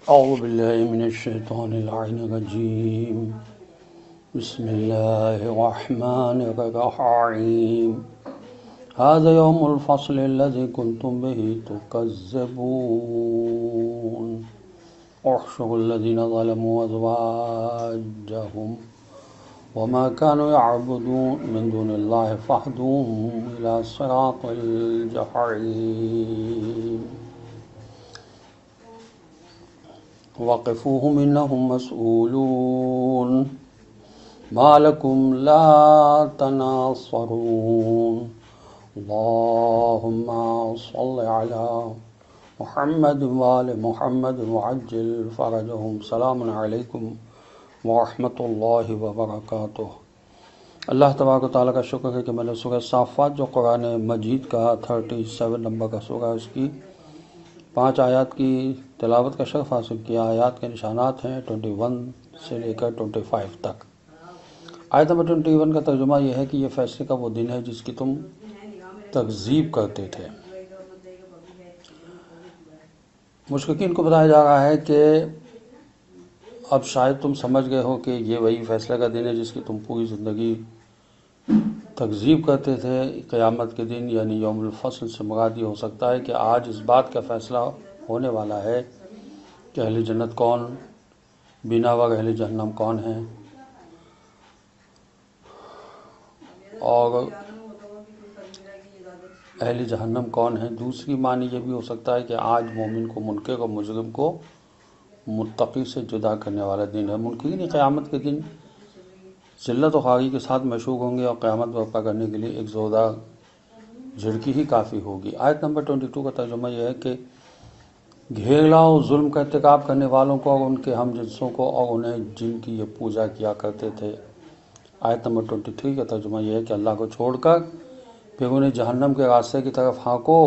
أعوذ بالله من الشيطان اللعين الرجيم بسم الله الرحمن الرحيم هذا يوم الفصل الذي كنتم به تكذبون احشروا الذين ظلموا أزواجهم وما كانوا يعبدون من دون الله فاهدوهم إلى صراط الجحيم وقفوهم إنهم مسؤولون ما لكم لا تناصرون اللهم صل على محمد وآل محمد وعجل فرجهم سلام علیکم ورحمۃ اللہ وبرکاتہ۔ اللہ تبارک و تعالیٰ کا شکر ہے کہ میں نے سورہ صافات جو قرآن مجید کا 37 نمبر کا سورہ اس کی 5 آیات کی تلاوت کا شرف حاصل کیا۔ آیات کے نشانات ہیں 21 سے لے کر 25 تک۔ آیت نمبر 21 کا ترجمہ یہ ہے کہ یہ فیصلے کا وہ دن ہے جس کی تم تکذیب کرتے تھے۔ مشرکین کو بتایا جا رہا ہے کہ اب شاید تم سمجھ گئے ہو کہ یہ وہی فیصلے کا دن ہے جس کی تم پوری زندگی تکذیب کرتے تھے۔ قیامت کے دن یعنی یوم الفصل سے مراد یہ ہو سکتا ہے کہ آج اس بات کا فیصلہ ہونے والا ہے کہ اہل جنت کون، بیناور اہل جہنم کون ہیں، اور اہل جہنم کون ہیں۔ دوسری معنی یہ بھی ہو سکتا ہے کہ آج مومن کو منکر اور مجرم کو متقی سے جدا کرنے والا دن ہے۔ منکرین قیامت کے دن ذلت و خواری کے ساتھ مشہور ہوں گے اور قیامت برپا کرنے کے لیے ایک زوردار جھڑکی ہی کافی ہوگی۔ آیت نمبر 22 کا ترجمہ یہ ہے کہ گھیر لاؤ ظلم کا ارتکاب کرنے والوں کو اور ان کے ہم جنسوں کو اور انہیں جن کی یہ پوجا کیا کرتے تھے۔ آیت نمبر 23 کا ترجمہ یہ ہے کہ اللہ کو چھوڑ کر پھر انہیں جہنم کے راستے کی طرف ہانکو۔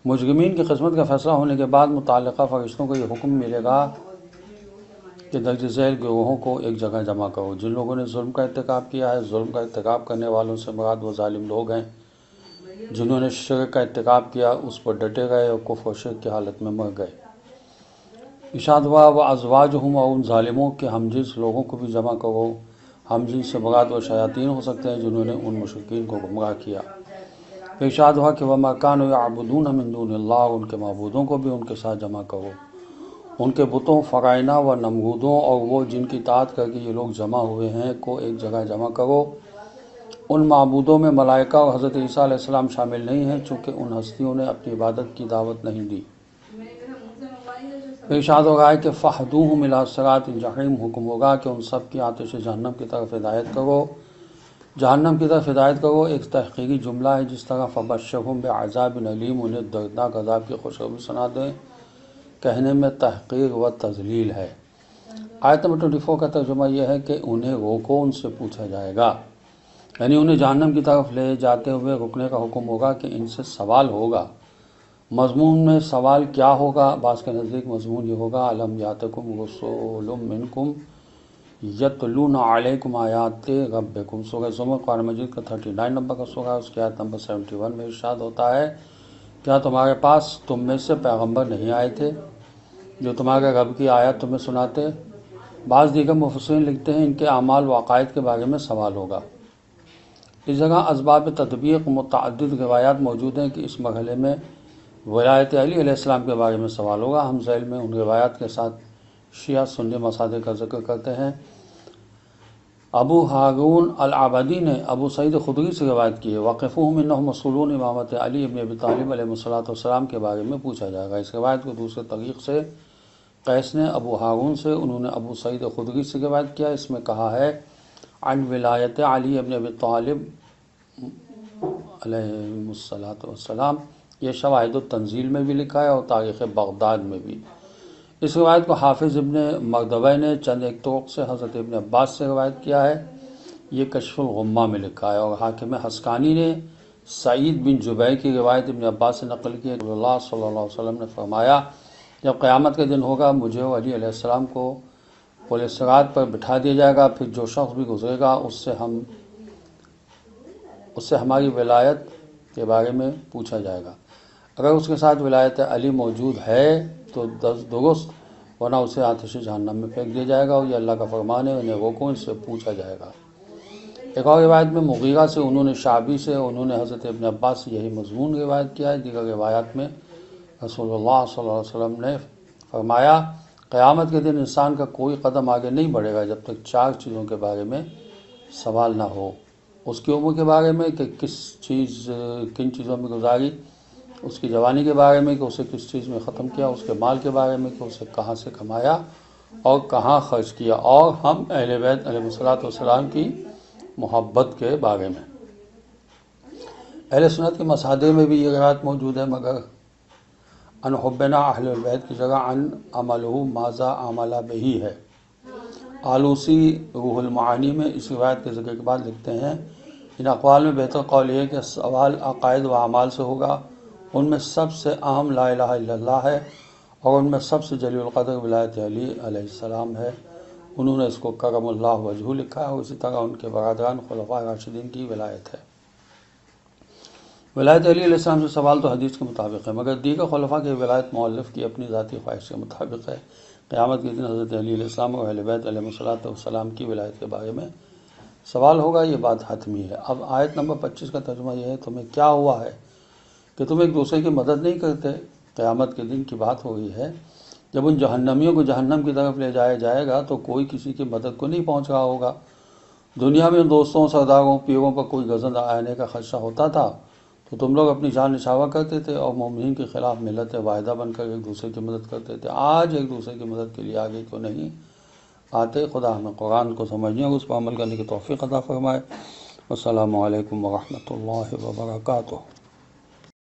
مجرمین کی قسمت کا فیصلہ ہونے کے بعد متعلقہ فرشتوں کو یہ حکم ملے گا کہ درج ذیل گروہوں کو ایک جگہ جمع کرو۔ جن لوگوں نے ظلم کا ارتکاب کیا ہے، ظلم کا ارتکاب کرنے والوں سے مراد وہ ظالم لوگ ہیں جنہوں نے شرک کا ارتکاب کیا، اس پر ڈٹے گئے اور کفر و شرک کی حالت میں مر گئے۔ ارشاد ہوا وازواجہم، اور ان ظالموں کے ہم جنس لوگوں کو بھی جمع کرو۔ ہم جنس سے مراد وہ شیاطین ہو سکتے ہیں جنہوں نے ان مشرکین کو گمراہ کیا۔ ارشاد ہوا کہ وما کانوا یعبدون من دون اللہ، ان کے معبودوں کو بھی ان کے ساتھ جمع کرو، ان کے بتوں، فرائنہ و نمرودوں اور وہ جن کی اطاعت کر کے یہ لوگ جمع ہوئے ہیں کو ایک جگہ جمع کرو۔ ان معبودوں میں ملائکہ اور حضرت عیسیٰ علیہ السلام شامل نہیں ہیں چونکہ ان ہستیوں نے اپنی عبادت کی دعوت نہیں دی۔ ارشاد ہو رہا ہے کہ فَاهْدُوهُمْ إِلَىٰ صِرَاطِ الْجَحِيمِ، حکم ہوگا کہ ان سب کی آتش جہنم کی طرف ہدایت کرو، جہنم کی طرف ہدایت کرو۔ ایک تحقیقی جملہ ہے جس طرح فَبَشِّرْهُم بِعَذَابٍ أَلِيمٍ، انہیں دردناک عذاب کی خوشخبری سنا دیں، کہنے میں تحقیر و تذلیل ہے۔ آیت نمبر 24 کا ترجمہ یہ ہے کہ انہیں روکو، ان سے پوچھا جائے گا، یعنی انہیں جہنم کی طرف لے جاتے ہوئے رکنے کا حکم ہوگا کہ ان سے سوال ہوگا۔ مضمون میں سوال کیا ہوگا؟ بعض کے نزدیک مضمون یہ ہوگا الم یاتکم رسول منکم یتلون علیکم آیات ربکم۔ سورہ زمر قرآن مجید کا 39 نمبر کا سورہ، اس کی آیت نمبر 71 میں ارشاد ہوتا ہے کیا تمہارے پاس تم میں سے پیغمبر نہیں آئے تھے جو تمہارے رب کی آیات تمہیں سناتے؟ بعض دیگر مفسرین لکھتے ہیں ان کے اعمال و عقائد کے بارے میں سوال ہوگا۔ اس جگہ اسباب تطبیق متعدد روایات موجود ہیں کہ اس مرحلے میں ولایت علی علیہ السلام کے بارے میں سوال ہوگا۔ ہم ذیل میں ان روایات کے ساتھ شیعہ سنی مصادر کا ذکر کرتے ہیں۔ ابو ہارون العبدی نے ابو سعید خدری سے روایت کی ہے وقفوہم انہم مسئولون، امامت علی ابن ابی طالب علیہ السلام کے بارے میں پوچھا جائے گا۔ اس روایت کو دوسرے طریق سے قیس نے ابو ہارون سے، انہوں نے ابو سعید خدری سے روایت کیا۔ اس میں کہا ہے عن ولایت علی ابن ابی طالب علیہ السلام۔ یہ شواہد التنزیل میں بھی لکھا ہے اور تاریخ بغداد میں بھی۔ اس روایت کو حافظ ابن مردوی نے چند ایک طرق سے حضرت ابن عباس سے روایت کیا ہے۔ یہ کشف الغمہ میں لکھا ہے، اور حاکم حسکانی نے سعید بن جبیر کی روایت ابن عباس سے نقل کی ہے کہ اللہ صلی اللہ علیہ وسلم نے فرمایا جب قیامت کے دن ہوگا مجھے اور علی علیہ السلام کو پل صراط پر بٹھا دیا جائے گا، پھر جو شخص بھی گزرے گا اس سے ہماری ولایت کے بارے میں پوچھا جائے گا۔ اگر اس کے ساتھ ولایت علی موجود ہے تو درست، ورنہ اسے آتش جہنم میں پھینک دیا جائے گا، اور یہ اللہ کا فرمان ہے، انہیں روکو، اس سے پوچھا جائے گا۔ ایک اور روایت میں مغیرہ سے، انہوں نے شعبی سے، انہوں نے حضرت ابن عباس سے یہی مضمون روایت کیا ہے۔ دیگر روایات میں رسول اللہ صلی اللہ علیہ وسلم نے فرمایا، قیامت کے دن انسان کا کوئی قدم آگے نہیں بڑھے گا جب تک 4 چیزوں کے بارے میں سوال نہ ہو۔ اس کی عمر کے بارے میں کہ کن چیزوں میں گزاری، اس کی جوانی کے بارے میں کہ اسے کس چیز میں ختم کیا، اس کے مال کے بارے میں کہ اسے کہاں سے کمایا اور کہاں خرچ کیا، اور ہم اہل بیت علیہ الصلوۃ والسلام کی محبت کے بارے میں۔ اہل سنت کے مصادر میں بھی یہ روایت موجود ہے، مگر ان حبنا اہل البیت کی جگہ ان عملہ ماذا عمل بہی ہے۔ آلوسی روح المعانی میں اس روایت کے ذکر کے بعد لکھتے ہیں، ان اقوال میں بہتر قول یہ ہے کہ سوال عقائد و اعمال سے ہوگا، ان میں سب سے عام لا الہ الا اللہ ہے، اور ان میں سب سے جلیل القدر ولایت علی علیہ السلام ہے۔ انہوں نے اس کو کرم اللہ وجہہ لکھا ہے، اور اسی طرح ان کے برادران خلفاء راشدین کی ولایت ہے۔ ولایت علی علیہ السلام سے سوال تو حدیث کے مطابق ہے، مگر دیگر خلفاء کی ولایت مؤلف کی اپنی ذاتی خواہش کے مطابق ہے۔ قیامت کے دن حضرت علی علیہ السلام اور اہل بیت علیہ الصلوۃ والسلام کی ولایت کے بارے میں سوال ہوگا، یہ بات حتمی ہے۔ اب آیت نمبر 25 کا ترجمہ یہ ہے، تمہیں کیا ہوا ہے کہ تم ایک دوسرے کی مدد نہیں کرتے؟ قیامت کے دن کی بات ہو رہی ہے، جب ان جہنمیوں کو جہنم کی طرف لے جایا جائے گا تو کوئی کسی کی مدد کو نہیں پہنچ رہا ہوگا۔ دنیا میں دوستوں، سرداروں، پیروں پر کوئی غضب آنے کا خدشہ ہوتا تھا تو تم لوگ اپنی جان نچھاور کرتے تھے اور مومنین کے خلاف ملت واحدہ بن کر ایک دوسرے کی مدد کرتے تھے۔ آج ایک دوسرے کی مدد کے لیے آگے کیوں نہیں آتے؟ خدا ہمیں قرآن کو سمجھنے اور اس پر عمل کرنے کی توفیق عطا فرمائے۔ السلام علیکم ورحمۃ اللہ وبرکاتہ۔